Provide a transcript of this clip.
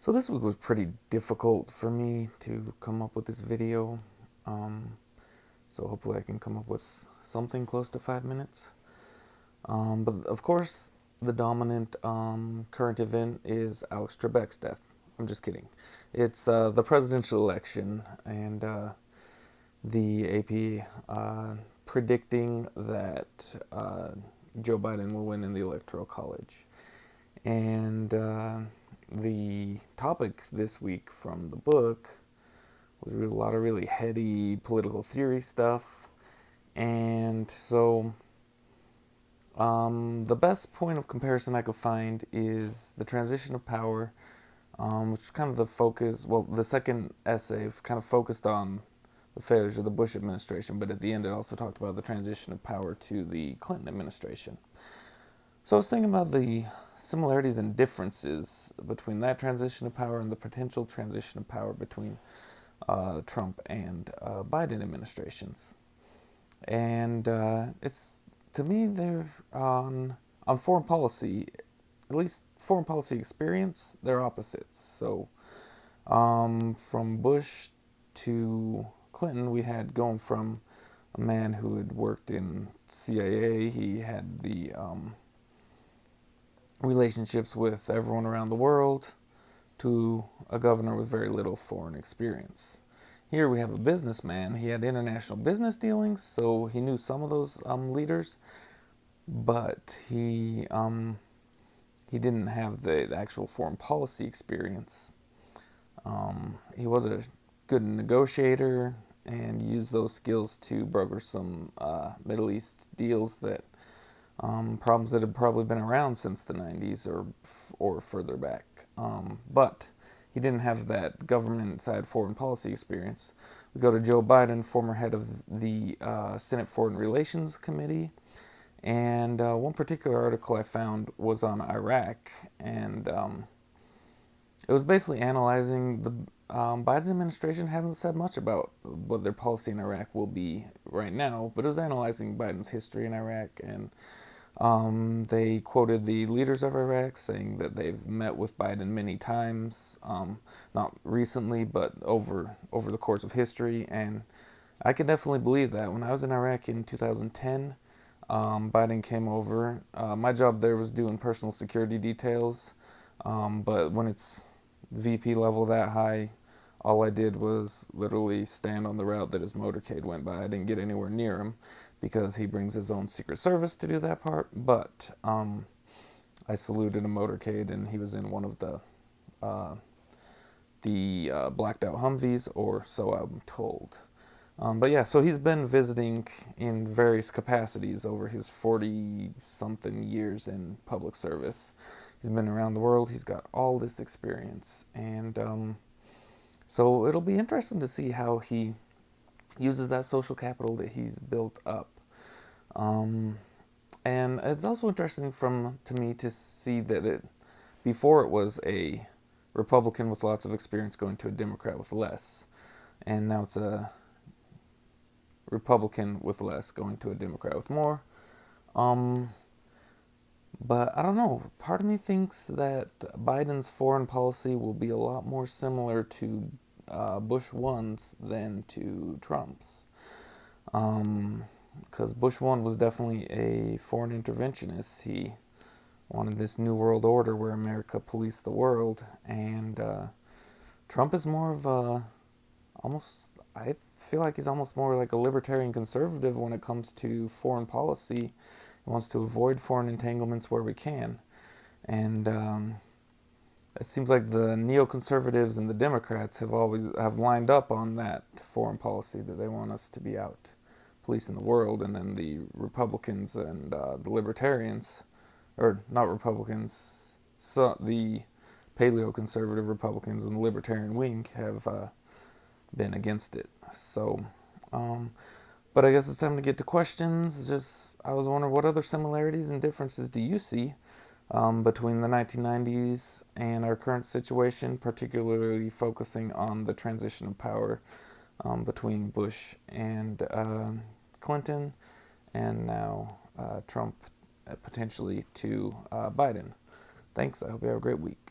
So this week was pretty difficult for me to come up with this video. Um, so hopefully I can come up with something close to 5 minutes. But of course, the dominant current event is Alex Trebek's death. I'm just kidding. It's the presidential election and the AP predicting that Joe Biden will win in the Electoral College. And the topic this week from the book was a lot of really heady political theory stuff. And so the best point of comparison I could find is the transition of power, which is kind of the focus. Well, the second essay kind of focused on the failures of the Bush administration, but at the end it also talked about the transition of power to the Clinton administration. So I was thinking about the similarities and differences between that transition of power and the potential transition of power between Trump and Biden administrations. And it's, to me, they're on foreign policy, at least foreign policy experience, they're opposites. So from Bush to Clinton, we had going from a man who had worked in CIA, he had the relationships with everyone around the world, to a governor with very little foreign experience. Here we have a businessman. He had international business dealings, so he knew some of those leaders, but he didn't have the actual foreign policy experience. He was a good negotiator and used those skills to broker some Middle East deals that problems that had probably been around since the 90s or further back. But he didn't have that government side foreign policy experience. We go to Joe Biden, former head of the Senate Foreign Relations Committee. And one particular article I found was on Iraq, and it was basically analyzing the Biden administration hasn't said much about what their policy in Iraq will be right now, but it was analyzing Biden's history in Iraq, and they quoted the leaders of Iraq saying that they've met with Biden many times, not recently, but over the course of history. And I can definitely believe that. When I was in Iraq in 2010, Biden came over. My job there was doing personal security details, but when it's VP level that high, all I did was literally stand on the route that his motorcade went by. I didn't get anywhere near him because he brings his own Secret Service to do that part. But I saluted a motorcade, and he was in one of the blacked out Humvees, or so I'm told. But yeah, so he's been visiting in various capacities over his 40 something years in public service. He's been around the world, he's got all this experience. And so it'll be interesting to see how he uses that social capital that he's built up. And it's also interesting to me to see that before it was a Republican with lots of experience going to a Democrat with less, and now it's a Republican with less going to a Democrat with more. But I don't know. Part of me thinks that Biden's foreign policy will be a lot more similar to Bush 1's than to Trump's. Because Bush 1 was definitely a foreign interventionist. He wanted this new world order where America policed the world. And Trump is more of a, almost, I feel like he's almost more like a libertarian conservative when it comes to foreign policy. He wants to avoid foreign entanglements where we can. And it seems like the neoconservatives and the Democrats have lined up on that foreign policy that they want us to be out policing the world, and then the Republicans and the Libertarians, or not Republicans, so the paleo-conservative Republicans and the Libertarian wing have been against it. So, but I guess it's time to get to questions. I was wondering, what other similarities and differences do you see between the 1990s and our current situation, particularly focusing on the transition of power between Bush and Clinton, and now Trump potentially to Biden. Thanks. I hope you have a great week.